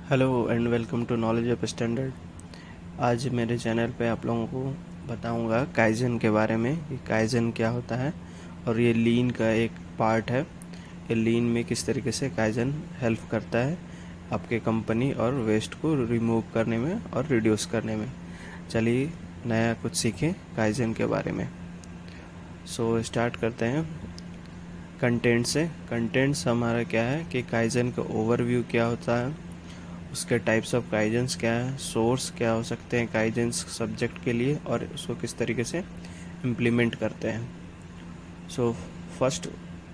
Hello and welcome to knowledge of standard. आज मेरे channel पे आप लोगों को बताऊंगा काइजन के बारे में कि काइजन क्या होता है और ये लीन का एक पार्ट है। ये लीन में किस तरीके से काइजन हेल्प करता है आपके कंपनी और वेस्ट को रिमूव करने में और रिड्यूस करने में। चलिए नया कुछ सीखें काइजन के बारे में। सो स्टार्ट करते हैं कंटेंट से। कंटेंट्स हमारा क्या है कि काइजन का ओवरव्यू क्या होता है, उसके टाइप्स ऑफ काइजेंस क्या है, सोर्स क्या हो सकते हैं काइजेंस सब्जेक्ट के लिए और उसको किस तरीके से इम्प्लीमेंट करते हैं। सो फर्स्ट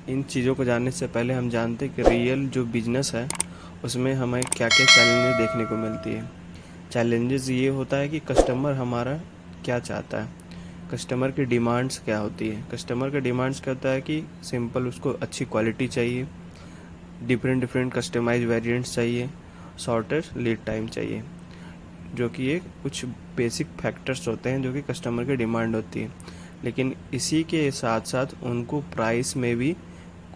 इन चीज़ों को जानने से पहले हम जानते हैं कि रियल जो बिजनेस है उसमें हमें क्या क्या चैलेंजेस देखने को मिलती है। चैलेंजेस ये होता है कि कस्टमर हमारा क्या चाहता है, कस्टमर की डिमांड्स क्या होती है। कस्टमर का डिमांड्स क्या होता है कि सिंपल उसको अच्छी क्वालिटी चाहिए, डिफरेंट डिफरेंट कस्टमाइज वेरिएंट्स चाहिए, शॉर्टर लीड टाइम चाहिए, जो कि ये कुछ बेसिक फैक्टर्स होते हैं जो कि कस्टमर की डिमांड होती है। लेकिन इसी के साथ साथ उनको प्राइस में भी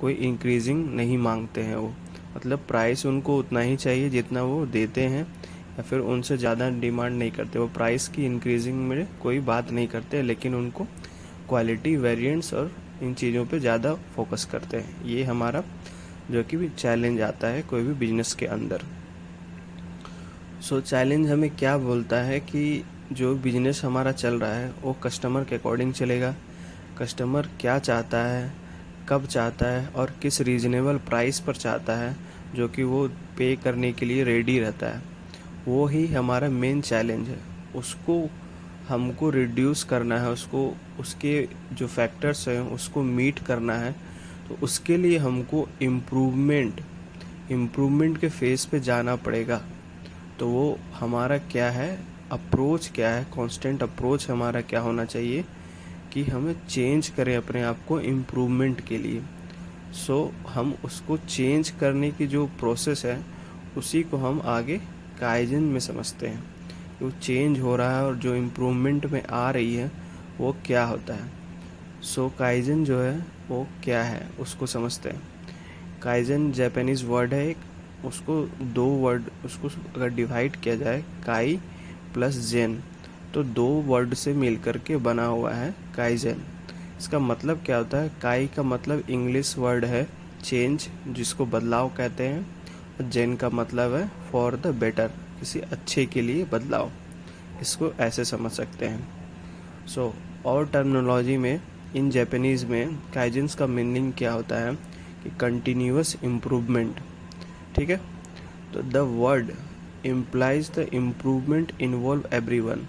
कोई इंक्रीजिंग नहीं मांगते हैं वो, मतलब प्राइस उनको उतना ही चाहिए जितना वो देते हैं या फिर उनसे ज़्यादा डिमांड नहीं करते। वो प्राइस की इंक्रीजिंग में कोई बात नहीं करते, लेकिन उनको क्वालिटी वेरिएंट्स और इन चीज़ों पे ज़्यादा फोकस करते हैं। ये हमारा जो कि भी चैलेंज आता है कोई भी बिजनेस के अंदर। सो चैलेंज हमें क्या बोलता है कि जो बिजनेस हमारा चल रहा है वो कस्टमर के अकॉर्डिंग चलेगा। कस्टमर क्या चाहता है, कब चाहता है और किस रीजनेबल प्राइस पर चाहता है, जो कि वो पे करने के लिए रेडी रहता है, वो ही हमारा मेन चैलेंज है। उसको हमको रिड्यूस करना है, उसको उसके जो फैक्टर्स हैं उसको मीट करना है। तो उसके लिए हमको इम्प्रूवमेंट के फेस पे जाना पड़ेगा। तो वो हमारा क्या है, अप्रोच क्या है, कांस्टेंट अप्रोच हमारा क्या होना चाहिए कि हमें चेंज करें अपने आप को इम्प्रूवमेंट के लिए। हम उसको चेंज करने की जो प्रोसेस है उसी को हम आगे काइजन में समझते हैं। वो चेंज हो रहा है और जो इम्प्रूवमेंट में आ रही है वो क्या होता है। काइजन जो है वो क्या है उसको समझते हैं। काइजन जापानीज वर्ड है एक, उसको दो वर्ड, उसको अगर डिवाइड किया जाए काई प्लस जेन, तो दो वर्ड से मिलकर के बना हुआ है काइजन। इसका मतलब क्या होता है, काई का मतलब इंग्लिश वर्ड है चेंज, जिसको बदलाव कहते हैं, और जेन का मतलब है फॉर द बेटर, किसी अच्छे के लिए बदलाव। इसको ऐसे समझ सकते हैं। और टर्मिनोलॉजी में इन जापानीज़ में काइजेंस का मीनिंग क्या होता है कि कंटिन्यूअस इम्प्रूवमेंट। ठीक है, तो the word implies the improvement involve everyone,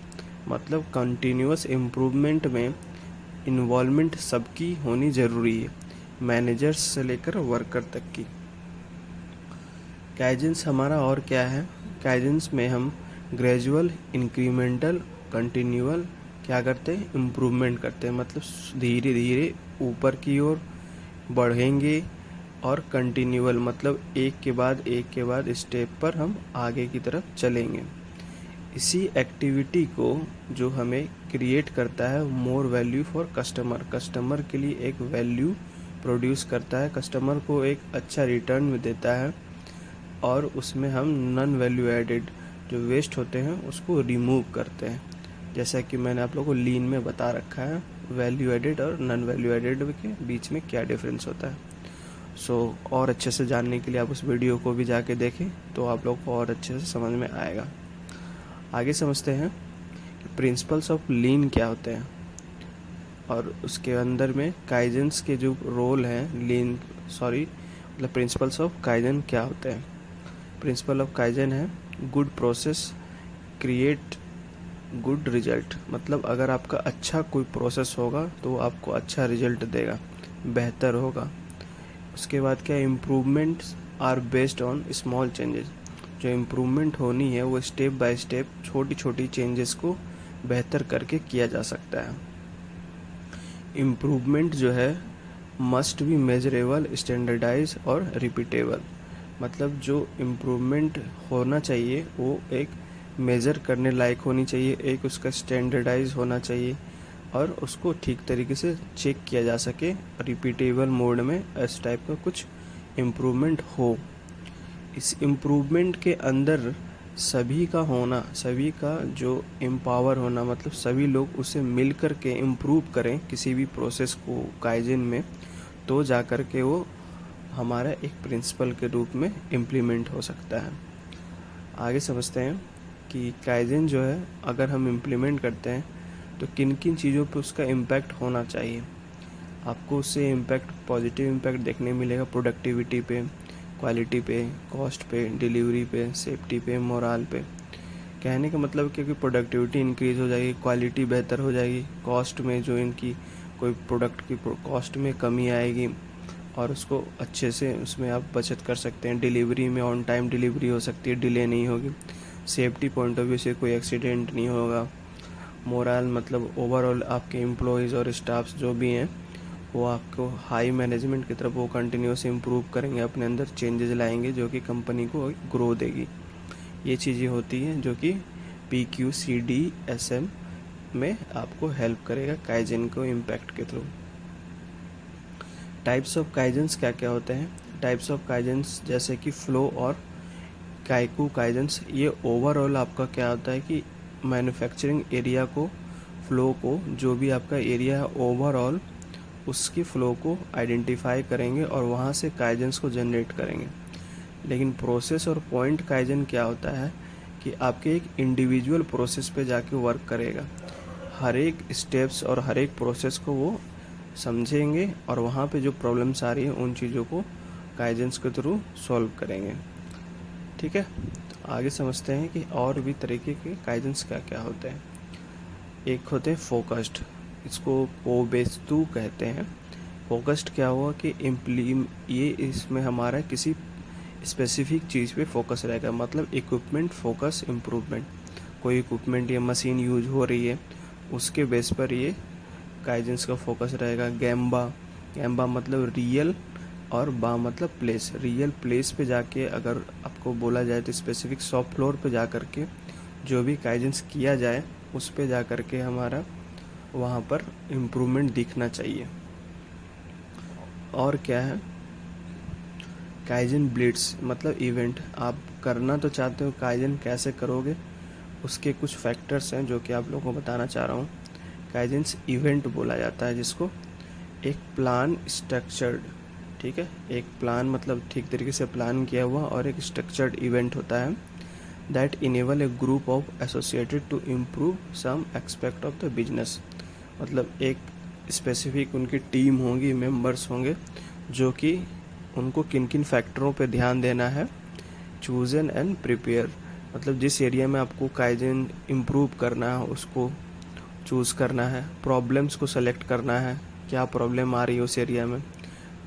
मतलब कंटिन्यूअस इम्प्रूवमेंट में इन्वॉल्वमेंट सबकी होनी ज़रूरी है, मैनेजर्स से लेकर वर्कर तक की। काइजेंस हमारा और क्या है, काइजेंस में हम ग्रेजुअल, इंक्रीमेंटल, कंटिन्यूअल क्या करते हैं, इम्प्रूवमेंट करते हैं, मतलब धीरे धीरे ऊपर की ओर बढ़ेंगे, और कंटिन्यूअल मतलब एक के बाद स्टेप पर हम आगे की तरफ चलेंगे। इसी एक्टिविटी को जो हमें क्रिएट करता है more value for customer, customer के लिए एक वैल्यू प्रोड्यूस करता है, कस्टमर को एक अच्छा रिटर्न देता है, और उसमें हम नॉन वैल्यू एडेड जो वेस्ट होते हैं उसको रिमूव करते हैं। जैसा कि मैंने आप लोगों को लीन में बता रखा है वैल्यू एडेड और नॉन वैल्यू एडेड के बीच में क्या डिफरेंस होता है। और अच्छे से जानने के लिए आप उस वीडियो को भी जाके देखें तो आप लोग को और अच्छे से समझ में आएगा। आगे समझते हैं कि प्रिंसिपल्स ऑफ लीन क्या होते हैं, और उसके अंदर में काइजेंस के जो रोल हैं लीन, मतलब प्रिंसिपल्स ऑफ काइजन क्या होते हैं। प्रिंसिपल ऑफ काइजन है good process create good result, मतलब अगर आपका अच्छा कोई प्रोसेस होगा तो वो आपको अच्छा रिजल्ट देगा, बेहतर होगा। उसके बाद क्या, improvements are based on small changes, जो इम्प्रूवमेंट होनी है वो स्टेप बाय स्टेप छोटी छोटी चेंजेस को बेहतर करके किया जा सकता है। इम्प्रूवमेंट जो है मस्ट बी मेजरेबल, स्टैंडर्डाइज और रिपीटेबल, मतलब जो इम्प्रूवमेंट होना चाहिए वो एक मेज़र करने लायक होनी चाहिए, एक उसका स्टैंडर्डाइज होना चाहिए, और उसको ठीक तरीके से चेक किया जा सके, रिपीटेबल मोड में इस टाइप का कुछ इम्प्रूवमेंट हो। इस इम्प्रूवमेंट के अंदर सभी का होना, सभी का जो एम्पावर होना, मतलब सभी लोग उसे मिल कर के इम्प्रूव करें किसी भी प्रोसेस को काइजन में, तो जा कर के वो हमारा एक प्रिंसिपल के रूप में इम्प्लीमेंट हो सकता है। आगे समझते हैं कि काइजन जो है अगर हम इम्प्लीमेंट करते हैं तो किन किन चीज़ों पे उसका इम्पैक्ट होना चाहिए। आपको उससे इम्पैक्ट, पॉजिटिव इम्पैक्ट देखने मिलेगा प्रोडक्टिविटी पे, क्वालिटी पे, कॉस्ट पे, डिलीवरी पे, सेफ्टी पे, मोराल पे। कहने का मतलब क्योंकि प्रोडक्टिविटी इंक्रीज़ हो जाएगी, क्वालिटी बेहतर हो जाएगी, कॉस्ट में जो इनकी कोई प्रोडक्ट की कॉस्ट में कमी आएगी और उसको अच्छे से उसमें आप बचत कर सकते हैं। डिलीवरी में ऑन टाइम डिलीवरी हो सकती है, डिले नहीं होगी। सेफ्टी पॉइंट ऑफ व्यू से कोई एक्सीडेंट नहीं होगा। मोरल मतलब ओवरऑल आपके एम्प्लॉयज़ और स्टाफ्स जो भी हैं वो आपको हाई मैनेजमेंट की तरफ वो कंटिन्यूस इम्प्रूव करेंगे, अपने अंदर चेंजेस लाएंगे जो कि कंपनी को ग्रो देगी। ये चीज़ें होती हैं जो कि PQCDSM में आपको हेल्प करेगा काइजन को इम्पैक्ट के थ्रू। टाइप्स ऑफ काइजन्स क्या क्या होते हैं? टाइप्स ऑफ काइजन्स जैसे कि फ्लो और काइकू काइजन्स, ये ओवरऑल आपका क्या होता है कि मैन्युफैक्चरिंग एरिया को, फ्लो को, जो भी आपका एरिया है ओवरऑल उसकी फ़्लो को आइडेंटिफाई करेंगे और वहाँ से काइजन्स को जनरेट करेंगे। लेकिन प्रोसेस और पॉइंट काइजन क्या होता है कि आपके एक इंडिविजुअल प्रोसेस पे जाके वर्क करेगा। हर एक स्टेप्स और हर एक प्रोसेस को वो समझेंगे और वहाँ पे जो प्रॉब्लम्स आ रही हैं उन चीज़ों को काइजन्स के थ्रू सॉल्व करेंगे। ठीक है, आगे समझते हैं कि और भी तरीके के काइजन्स क्या क्या होते हैं। एक होते हैं फोकस्ड, इसको कोबेस्तु कहते हैं। फोकस्ड क्या हुआ कि ये इसमें हमारा किसी स्पेसिफिक चीज़ पे फोकस रहेगा, मतलब इक्विपमेंट फोकस इम्प्रूवमेंट। कोई इक्विपमेंट या मशीन यूज हो रही है उसके बेस पर ये काइजन्स का फोकस रहेगा। गैम्बा, गैम्बा मतलब रियल और बा मतलब प्लेस। रियल प्लेस पे जाके अगर आपको बोला जाए तो स्पेसिफिक शॉप फ्लोर पे जा कर के जो भी काइजन्स किया जाए उस पे जा कर के हमारा वहाँ पर इम्प्रूवमेंट दिखना चाहिए। और क्या है, काइजन ब्लिट्स मतलब इवेंट। आप करना तो चाहते हो, काइजन कैसे करोगे उसके कुछ फैक्टर्स हैं जो कि आप लोगों को बताना चाह रहा हूँ। काइजन्स इवेंट बोला जाता है जिसको, एक प्लान स्ट्रक्चर्ड, ठीक है, एक प्लान मतलब ठीक तरीके से प्लान किया हुआ, और एक स्ट्रक्चर्ड इवेंट होता है that enable a group of associated to improve some aspect of the business. मतलब एक स्पेसिफिक उनकी टीम होगी, मेंबर्स होंगे जो कि उनको किन किन फैक्टरों पे ध्यान देना है। चूज़न एंड प्रिपेयर मतलब जिस एरिया में आपको काइजन इम्प्रूव करना है उसको चूज़ करना है, प्रॉब्लम्स को सेलेक्ट करना है, क्या प्रॉब्लम आ रही है उस एरिया में,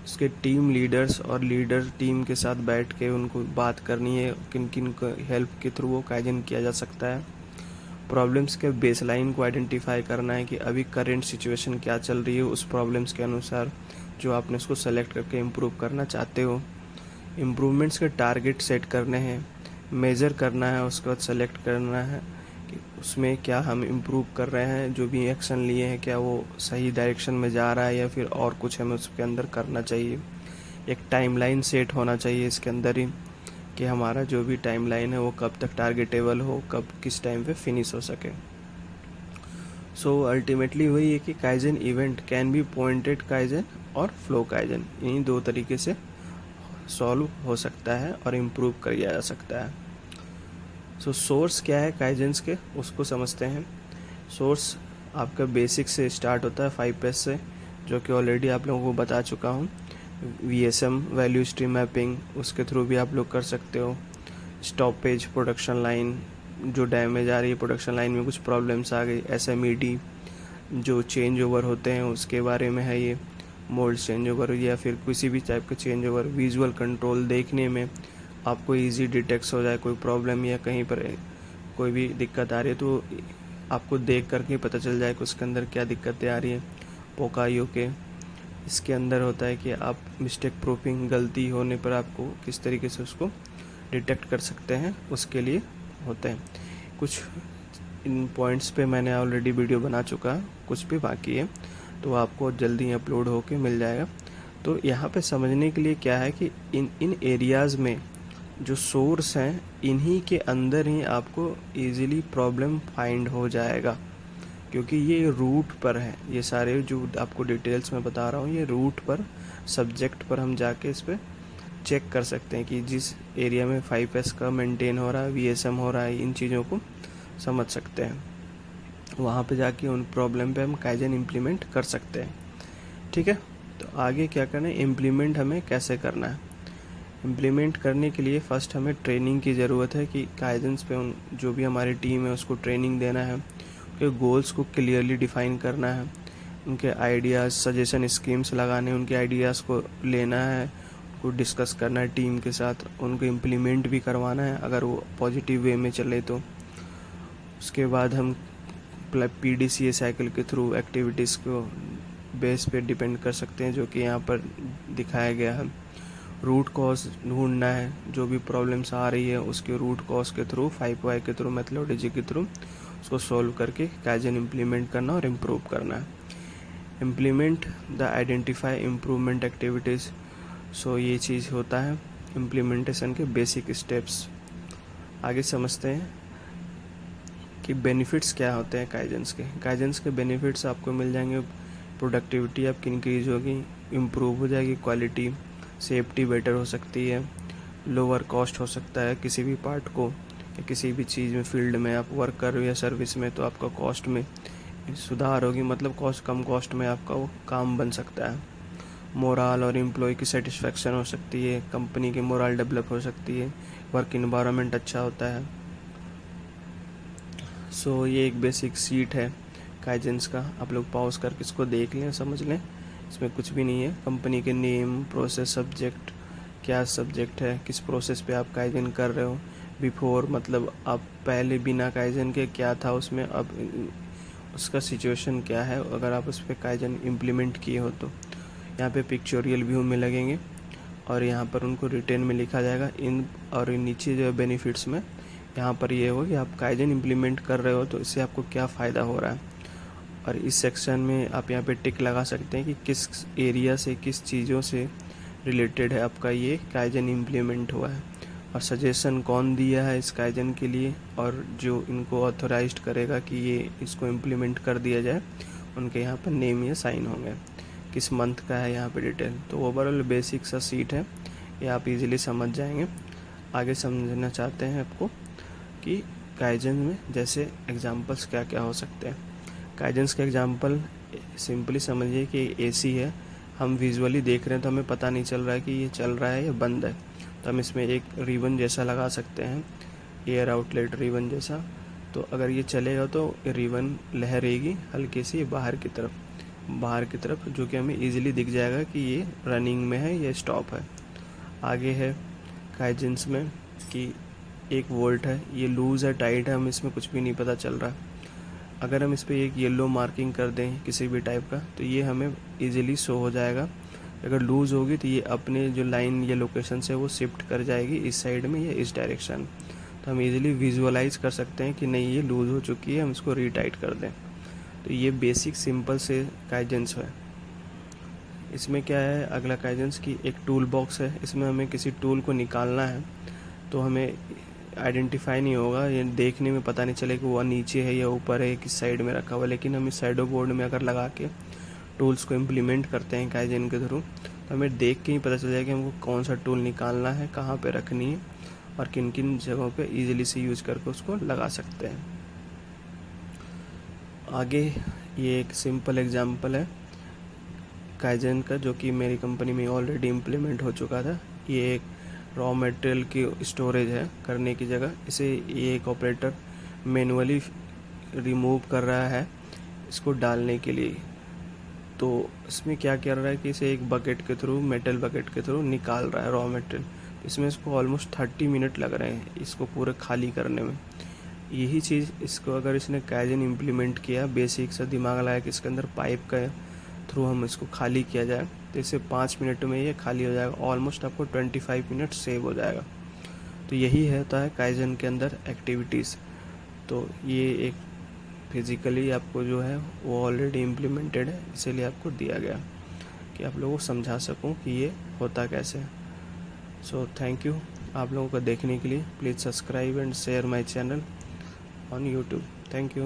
उसके टीम लीडर्स और लीडर टीम के साथ बैठ के उनको बात करनी है किन किन को हेल्प के थ्रू वो काइजन किया जा सकता है। प्रॉब्लम्स के बेसलाइन को आइडेंटिफाई करना है कि अभी करेंट सिचुएशन क्या चल रही है, उस प्रॉब्लम्स के अनुसार जो आपने उसको सेलेक्ट करके इम्प्रूव करना चाहते हो। इम्प्रूवमेंट्स के टारगेट सेट करने हैं, मेज़र करना है, उसके बाद सेलेक्ट करना है कि उसमें क्या हम इम्प्रूव कर रहे हैं, जो भी एक्शन लिए हैं क्या वो सही डायरेक्शन में जा रहा है या फिर और कुछ हमें उसके अंदर करना चाहिए। एक टाइमलाइन सेट होना चाहिए इसके अंदर ही कि हमारा जो भी टाइमलाइन है वो कब तक टारगेटेबल हो, कब किस टाइम पे फिनिश हो सके। सो अल्टीमेटली वही है कि kaizen event can be pointed kaizen और फ्लो काइजन, इन्हीं दो तरीके से सॉल्व हो सकता है और इम्प्रूव किया जा सकता है। सो सोर्स क्या है काइजन्स के, उसको समझते हैं। सोर्स आपका बेसिक से स्टार्ट होता है 5 से, जो कि ऑलरेडी आप लोगों को बता चुका हूँ। VSM वैल्यू स्ट्रीम मैपिंग, उसके थ्रू भी आप लोग कर सकते हो। स्टॉपेज, प्रोडक्शन लाइन जो डैमेज आ रही है, प्रोडक्शन लाइन में कुछ प्रॉब्लम्स आ गई। SMED जो चेंज ओवर होते हैं उसके बारे में है ये, मोल्ड चेंज ओवर या फिर किसी भी टाइप का चेंज ओवर। विजुअल कंट्रोल, देखने में आपको इजी डिटेक्ट हो जाए कोई प्रॉब्लम या कहीं पर कोई भी दिक्कत आ रही है तो आपको देख करके पता चल जाए कि उसके अंदर क्या दिक्कतें आ रही हैं। पोकायो के इसके अंदर होता है कि आप मिस्टेक प्रूफिंग, गलती होने पर आपको किस तरीके से उसको डिटेक्ट कर सकते हैं, उसके लिए होते हैं। कुछ इन पॉइंट्स पे मैंने ऑलरेडी वीडियो बना चुका है, कुछ भी बाकी है तो आपको जल्दी अपलोड होके मिल जाएगा। तो यहाँ पे समझने के लिए क्या है कि इन एरियाज़ में जो सोर्स हैं इन्हीं के अंदर ही आपको इजीली प्रॉब्लम फाइंड हो जाएगा, क्योंकि ये रूट पर है। ये सारे जो आपको डिटेल्स में बता रहा हूँ ये रूट पर, सब्जेक्ट पर हम जाके इस पर चेक कर सकते हैं कि जिस एरिया में 5S का मेंटेन हो रहा है, VSM हो रहा है, इन चीज़ों को समझ सकते हैं। वहाँ पे जाके उन प्रॉब्लम पे हम काइजन इम्प्लीमेंट कर सकते हैं। ठीक है, तो आगे क्या करना है, इम्प्लीमेंट हमें कैसे करना है। इम्प्लीमेंट करने के लिए फ़र्स्ट हमें ट्रेनिंग की ज़रूरत है कि काइजन्स पे उन जो भी हमारी टीम है उसको ट्रेनिंग देना है, उनके गोल्स को क्लियरली डिफ़ाइन करना है, उनके आइडियाज़ सजेशन स्कीम्स लगाने, उनके आइडियाज़ को लेना है, उनको डिस्कस करना है टीम के साथ, उनको इम्प्लीमेंट भी करवाना है अगर वो पॉजिटिव वे में चले तो। उसके बाद हम PDCA साइकिल के थ्रू एक्टिविटीज़ को बेस पे डिपेंड कर सकते हैं, जो कि यहाँ पर दिखाया गया है। रूट कॉज ढूंढना है, जो भी प्रॉब्लम्स आ रही है उसके रूट कॉज के थ्रू, 5Y के थ्रू, मेथोडोलॉजी के थ्रू उसको सॉल्व करके काइजन इम्प्लीमेंट करना और इम्प्रूव करना है। Implement the identify improvement activities. So ये चीज़ होता है इम्प्लीमेंटेशन के बेसिक स्टेप्स। आगे समझते हैं कि बेनिफिट्स क्या होते हैं काइजन्स के बेनिफिट्स आपको मिल जाएंगे। प्रोडक्टिविटी आपकी इंक्रीज होगी, इम्प्रूव हो जाएगी क्वालिटी, सेफ्टी बेटर हो सकती है, लोअर कॉस्ट हो सकता है किसी भी पार्ट को या किसी भी चीज़ में, फील्ड में आप वर्क कर रहे हो या सर्विस में, तो आपका कॉस्ट में सुधार होगी, मतलब कम कॉस्ट में आपका वो काम बन सकता है। मोराल और एम्प्लॉय की सेटिस्फेक्शन हो सकती है, कंपनी की मोराल डेवलप हो सकती है, वर्क इन्वायरमेंट अच्छा होता है। सो ये एक बेसिक सीट है काइजन्स का, आप लोग पॉज करके इसको देख लें, समझ लें, इसमें कुछ भी नहीं है। कंपनी के नेम, प्रोसेस, सब्जेक्ट, क्या सब्जेक्ट है, किस प्रोसेस पे आप काइजन कर रहे हो, बिफोर मतलब आप पहले बिना काइजन के क्या था उसमें, अब उसका सिचुएशन क्या है अगर आप उस पर काइजन इम्प्लीमेंट किए हो तो। यहाँ पे पिक्चोरियल व्यू में लगेंगे और यहाँ पर उनको रिटेन में लिखा जाएगा इन, और नीचे जो है बेनिफिट्स में यहाँ पर ये हो कि आप काइजन इम्प्लीमेंट कर रहे हो तो इससे आपको क्या फ़ायदा हो रहा है। और इस सेक्शन में आप यहाँ पे टिक लगा सकते हैं कि किस एरिया से, किस चीज़ों से रिलेटेड है आपका ये काइजन इम्प्लीमेंट हुआ है, और सजेशन कौन दिया है इस काइजन के लिए, और जो इनको ऑथोराइज्ड करेगा कि ये इसको इम्प्लीमेंट कर दिया जाए उनके यहाँ पर नेम या साइन होंगे, किस मंथ का है यहाँ पे डिटेल। तो ओवरऑल बेसिक सा सीट है, ये आप इजीली समझ जाएंगे। आगे समझना चाहते हैं आपको कि काइजन में जैसे एग्जांपल्स क्या क्या हो सकते हैं। काइजन्स का एग्जांपल सिंपली समझिए कि AC है, हम विजुअली देख रहे हैं तो हमें पता नहीं चल रहा है कि ये चल रहा है या बंद है, तो हम इसमें एक रिबन जैसा लगा सकते हैं, एयर आउटलेट रिबन जैसा। तो अगर ये चलेगा तो रिबन लहरेगी हल्की सी बाहर की तरफ, जो कि हमें इजीली दिख जाएगा कि ये रनिंग में है या स्टॉप है। आगे है काइजन्स में कि 1 वोल्ट है, ये लूज़ है, टाइट है, हमें इसमें कुछ भी नहीं पता चल रहा। अगर हम इस पर एक येलो मार्किंग कर दें किसी भी टाइप का तो ये हमें इजीली शो हो जाएगा। अगर लूज़ होगी तो ये अपने जो लाइन या लोकेशन से वो शिफ्ट कर जाएगी इस साइड में या इस डायरेक्शन, तो हम इजीली विजुअलाइज कर सकते हैं कि नहीं ये लूज़ हो चुकी है, हम इसको रीटाइट कर दें। तो ये बेसिक सिंपल से काइजन्स है। इसमें क्या है, अगला काइजन्स की एक टूल बॉक्स है, इसमें हमें किसी टूल को निकालना है तो हमें आइडेंटिफाई नहीं होगा, ये देखने में पता नहीं चले कि वो नीचे है या ऊपर है, किस साइड में रखा हुआ है, लेकिन हम इस शैडो बोर्ड में अगर लगा के टूल्स को इम्प्लीमेंट करते हैं काइजन के थ्रू तो हमें देख के ही पता चल जाएगा कि हमको कौन सा टूल निकालना है, कहाँ पे रखनी है और किन किन जगहों पे इजीली से यूज़ करके उसको लगा सकते हैं। आगे ये एक सिंपल एग्जांपल है काइजन का, जो कि मेरी कंपनी में ऑलरेडी इम्प्लीमेंट हो चुका था। ये एक रॉ मटेरियल की स्टोरेज है करने की जगह, इसे ये एक ऑपरेटर मैनुअली रिमूव कर रहा है इसको डालने के लिए। तो इसमें क्या कर रहा है कि इसे एक बकेट के थ्रू, मेटल बकेट के थ्रू निकाल रहा है रॉ मटेरियल। इसमें इसको ऑलमोस्ट 30 मिनट लग रहे हैं इसको पूरे खाली करने में। यही चीज़ इसको अगर इसने काइजन इम्प्लीमेंट किया, बेसिक सा दिमाग लाया कि इसके अंदर पाइप का थ्रू हम इसको खाली किया जाए तो इसे 5 मिनट में ये खाली हो जाएगा, ऑलमोस्ट आपको 25 मिनट सेव हो जाएगा। तो यही होता है काइजन के अंदर एक्टिविटीज़। तो ये एक फिज़िकली आपको जो है वो ऑलरेडी इम्प्लीमेंटेड है, इसीलिए आपको दिया गया कि आप लोगों को समझा सकूं कि ये होता कैसे है। So thank you. आप लोगों को देखने के लिए please subscribe and share my channel on YouTube. Thank you.